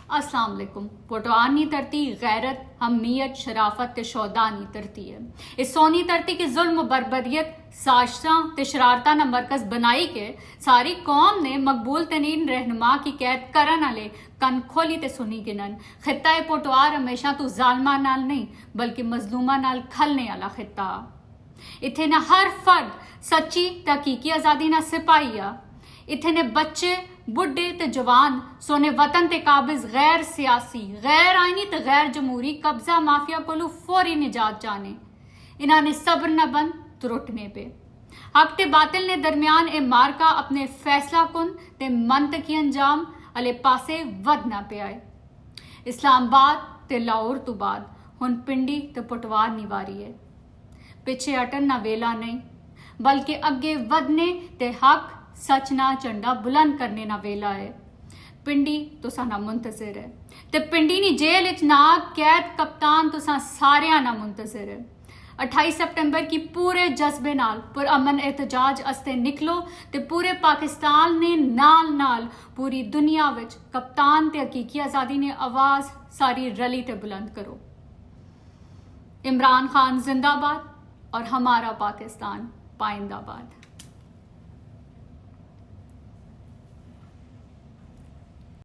अस्सलाम वालेकुम। पटवार नी धरती गैरत, हमीयत, शराफत ते शौदा नी धरती है। इस सोनी धरती की जुल्म, बर्बरियत, साजिशां ते शरारतां ना मरकज बनाई के सारी कौम ने मकबूल तरीन रहनुमा की कैद करन आले कन खोली ते सुनी गिनन। खित्ता पटवार हमेशा तू जालमा नाल नहीं बल्कि मजलूमा नाल खलने आला खित्ता। इत्थे ना हर फर्द सच्ची ते हकीकी आजादी ना सिपाही आ। इत्थे ने बच्चे, बुढ़े ते जवान सोने वतन ते काबिज गैर सियासी, गैर आईनी ते गैर जमहूरी कब्जा माफिया कोलू फौरी निजात चाने। इन्हां ने सब्र न बंद त्रुटने पे हक ते बातिल ने दरमियान ए मारका अपने फैसला कुन ते मंतकी अंजाम अले पासे वध ना पे आए। इस्लामाबाद ते लाहौर तो बाद हुन पिंडी ते पटवार निवारी है। पिछे हटन ना वेला नहीं बल्कि अगे वधने ते हक सच ना झंडा बुलंद करने ना वेला है। पिंडी तुसा ना मुंतजिर है ते पिंडी नी जेल इच ना कैद कप्तान तुसा सारिया ना मुंतजिर है। 28 सितंबर की पूरे जज्बे नाल पुरअमन एहतजाज अस्ते निकलो ते पूरे पाकिस्तान ने नाल नाल पूरी दुनिया विच कप्तान ते हकीकी आजादी ने आवाज सारी रली ते बुलंद करो। इमरान खान जिंदाबाद और हमारा पाकिस्तान पाइंदाबाद।